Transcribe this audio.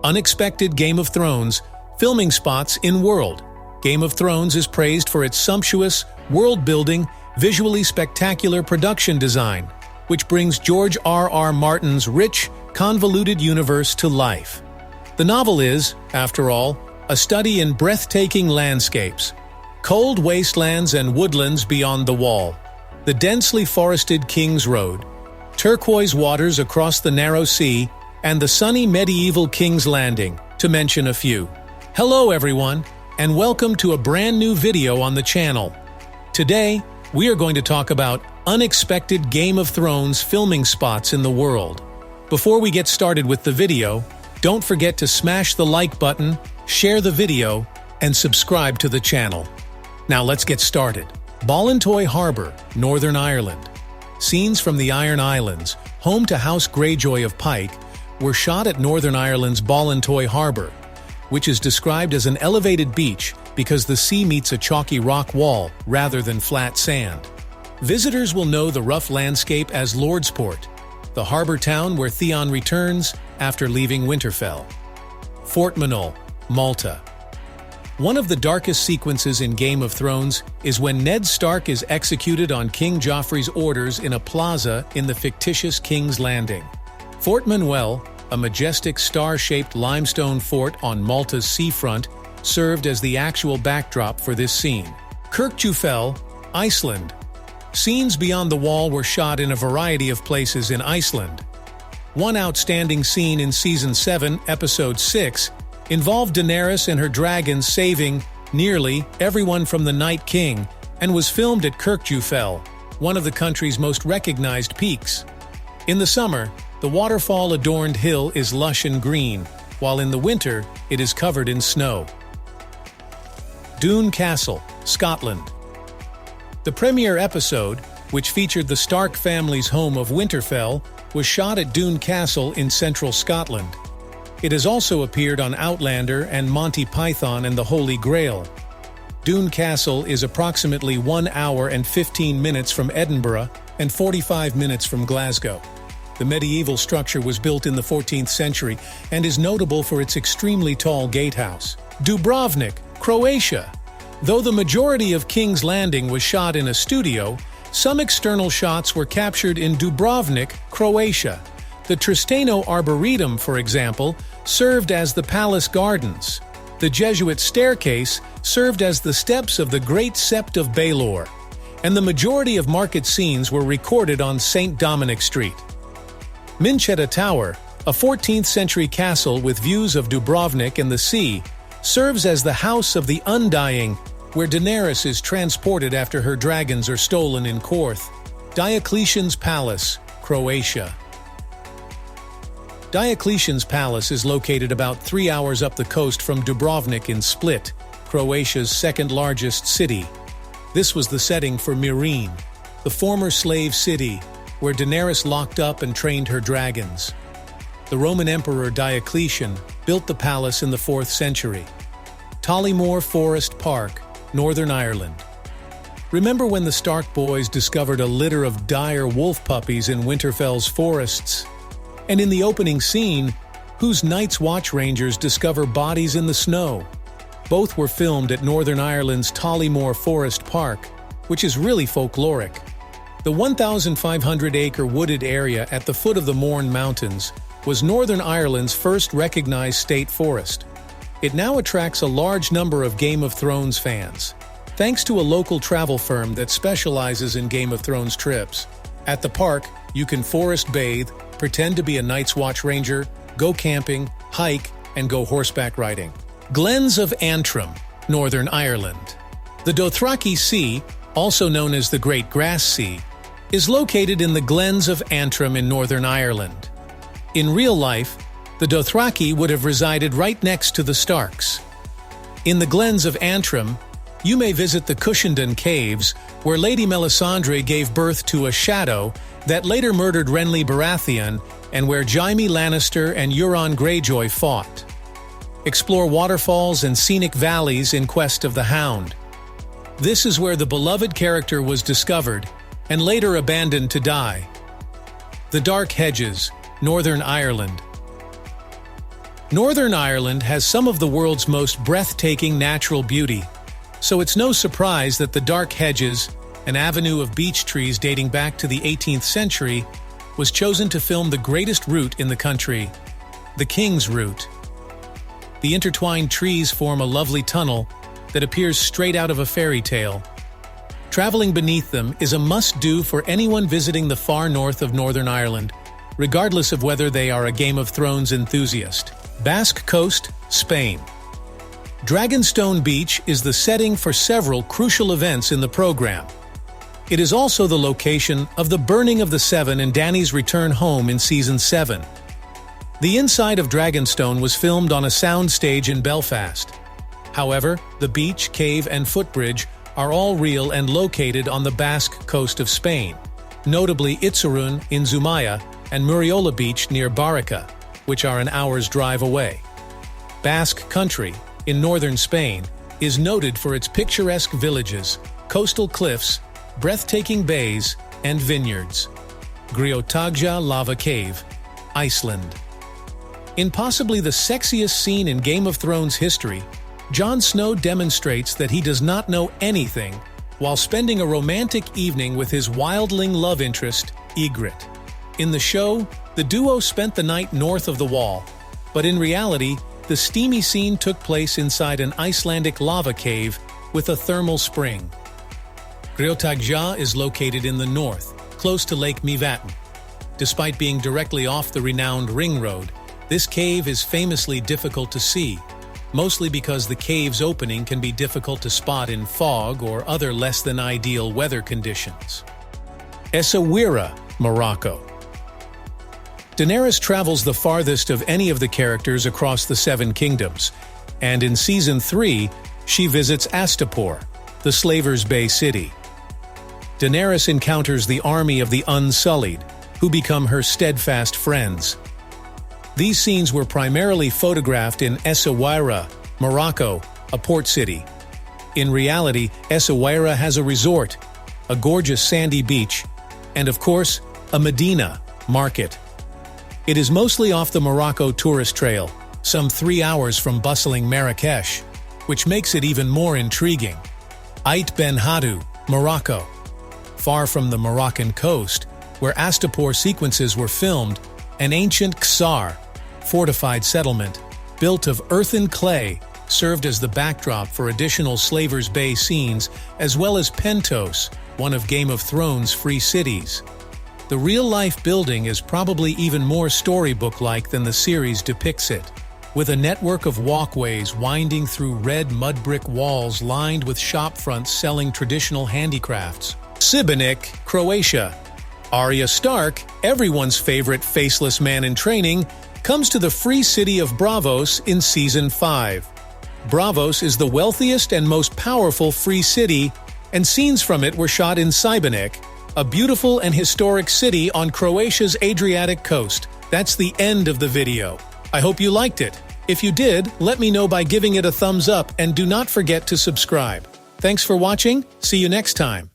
Unexpected Game of Thrones filming spots in world. Game of Thrones is praised for its sumptuous, world-building, visually spectacular production design, which brings George R.R. Martin's rich, convoluted universe to life. The novel is, after all, a study in breathtaking landscapes, cold wastelands and woodlands beyond the wall, the densely forested King's Road, turquoise waters across the narrow sea, and the sunny medieval King's Landing, to mention a few. Hello everyone, and welcome to a brand new video on the channel. Today, we are going to talk about unexpected Game of Thrones filming spots in the world. Before we get started with the video, don't forget to smash the like button, share the video, and subscribe to the channel. Now let's get started. Ballintoy Harbour, Northern Ireland. Scenes from the Iron Islands, home to House Greyjoy of Pike, were shot at Northern Ireland's Ballintoy Harbour, which is described as an elevated beach because the sea meets a chalky rock wall rather than flat sand. Visitors will know the rough landscape as Lordsport, the harbour town where Theon returns after leaving Winterfell. Fort Manoel, Malta. One of the darkest sequences in Game of Thrones is when Ned Stark is executed on King Joffrey's orders in a plaza in the fictitious King's Landing. Fort Manoel, a majestic star-shaped limestone fort on Malta's seafront, served as the actual backdrop for this scene. Grjótagjá, Iceland. Scenes beyond the wall were shot in a variety of places in Iceland. One outstanding scene in Season 7, Episode 6, involved Daenerys and her dragons saving nearly everyone from the Night King and was filmed at Grjótagjá, one of the country's most recognized peaks. In the summer, the waterfall-adorned hill is lush and green, while in the winter, it is covered in snow. Doune Castle, Scotland. The premiere episode, which featured the Stark family's home of Winterfell, was shot at Doune Castle in central Scotland. It has also appeared on Outlander and Monty Python and the Holy Grail. Doune Castle is approximately 1 hour and 15 minutes from Edinburgh and 45 minutes from Glasgow. The medieval structure was built in the 14th century and is notable for its extremely tall gatehouse. Dubrovnik, Croatia. Though the majority of King's Landing was shot in a studio, some external shots were captured in Dubrovnik, Croatia. The Tristano Arboretum, for example, served as the palace gardens. The Jesuit staircase served as the steps of the Great Sept of Baelor, and the majority of market scenes were recorded on St. Dominic Street. Minchetta Tower, a 14th-century castle with views of Dubrovnik and the sea, serves as the House of the Undying, where Daenerys is transported after her dragons are stolen in Korth. Diocletian's Palace, Croatia. Diocletian's Palace is located about 3 hours up the coast from Dubrovnik in Split, Croatia's second-largest city. This was the setting for Myrine, the former slave city, where Daenerys locked up and trained her dragons. The Roman Emperor Diocletian built the palace in the 4th century. Tollymore Forest Park, Northern Ireland. Remember when the Stark boys discovered a litter of dire wolf puppies in Winterfell's forests? And in the opening scene, whose Night's Watch Rangers discover bodies in the snow? Both were filmed at Northern Ireland's Tollymore Forest Park, which is really folkloric. The 1,500-acre wooded area at the foot of the Mourne Mountains was Northern Ireland's first recognized state forest. It now attracts a large number of Game of Thrones fans, thanks to a local travel firm that specializes in Game of Thrones trips. At the park, you can forest bathe, pretend to be a Night's Watch Ranger, go camping, hike, and go horseback riding. Glens of Antrim, Northern Ireland. The Dothraki Sea, also known as the Great Grass Sea, is located in the Glens of Antrim in Northern Ireland. In real life, the Dothraki would have resided right next to the Starks. In the Glens of Antrim, you may visit the Cushendun caves, where Lady Melisandre gave birth to a shadow that later murdered Renly Baratheon and where Jaime Lannister and Euron Greyjoy fought. Explore waterfalls and scenic valleys in quest of the Hound. This is where the beloved character was discovered and later abandoned to die. The Dark Hedges, Northern Ireland. Northern Ireland has some of the world's most breathtaking natural beauty, so it's no surprise that the dark Hedges, an avenue of beech trees dating back to the 18th century, was chosen to film the greatest route in the country, the King's Route. The intertwined trees form a lovely tunnel that appears straight out of a fairy tale. Traveling beneath them is a must-do for anyone visiting the far north of Northern Ireland, regardless of whether they are a Game of Thrones enthusiast. Basque Coast, Spain. Dragonstone Beach is the setting for several crucial events in the program. It is also the location of the Burning of the Seven and Dany's return home in Season 7. The inside of Dragonstone was filmed on a soundstage in Belfast. However, the beach, cave, and footbridge are all real and located on the Basque coast of Spain, notably Itzarun in Zumaya and Muriola Beach near Barica, which are an hour's drive away. Basque Country, in northern Spain, is noted for its picturesque villages, coastal cliffs, breathtaking bays, and vineyards. Grjótagjá Lava Cave, Iceland. In possibly the sexiest scene in Game of Thrones history, Jon Snow demonstrates that he does not know anything while spending a romantic evening with his wildling love interest, Ygritte. In the show, the duo spent the night north of the Wall, but in reality, the steamy scene took place inside an Icelandic lava cave with a thermal spring. Grjótagjá is located in the north, close to Lake Mývatn. Despite being directly off the renowned Ring Road, this cave is famously difficult to see, mostly because the cave's opening can be difficult to spot in fog or other less-than-ideal weather conditions. Essaouira, Morocco. Daenerys travels the farthest of any of the characters across the Seven Kingdoms, and in Season 3, she visits Astapor, the Slavers' Bay city. Daenerys encounters the army of the Unsullied, who become her steadfast friends. These scenes were primarily photographed in Essaouira, Morocco, a port city. In reality, Essaouira has a resort, a gorgeous sandy beach, and of course, a Medina, market. It is mostly off the Morocco tourist trail, some 3 hours from bustling Marrakesh, which makes it even more intriguing. Ait Ben Haddou, Morocco. Far from the Moroccan coast, where Astapor sequences were filmed, an ancient Ksar, fortified settlement, built of earth and clay, served as the backdrop for additional Slavers' Bay scenes, as well as Pentos, one of Game of Thrones' free cities. The real-life building is probably even more storybook-like than the series depicts it, with a network of walkways winding through red mud brick walls lined with shopfronts selling traditional handicrafts. Šibenik, Croatia. Arya Stark, everyone's favorite faceless man in training, comes to the free city of Braavos in Season 5. Braavos is the wealthiest and most powerful free city, and scenes from it were shot in Šibenik, a beautiful and historic city on Croatia's Adriatic coast. That's the end of the video. I hope you liked it. If you did, let me know by giving it a thumbs up and do not forget to subscribe. Thanks for watching. See you next time.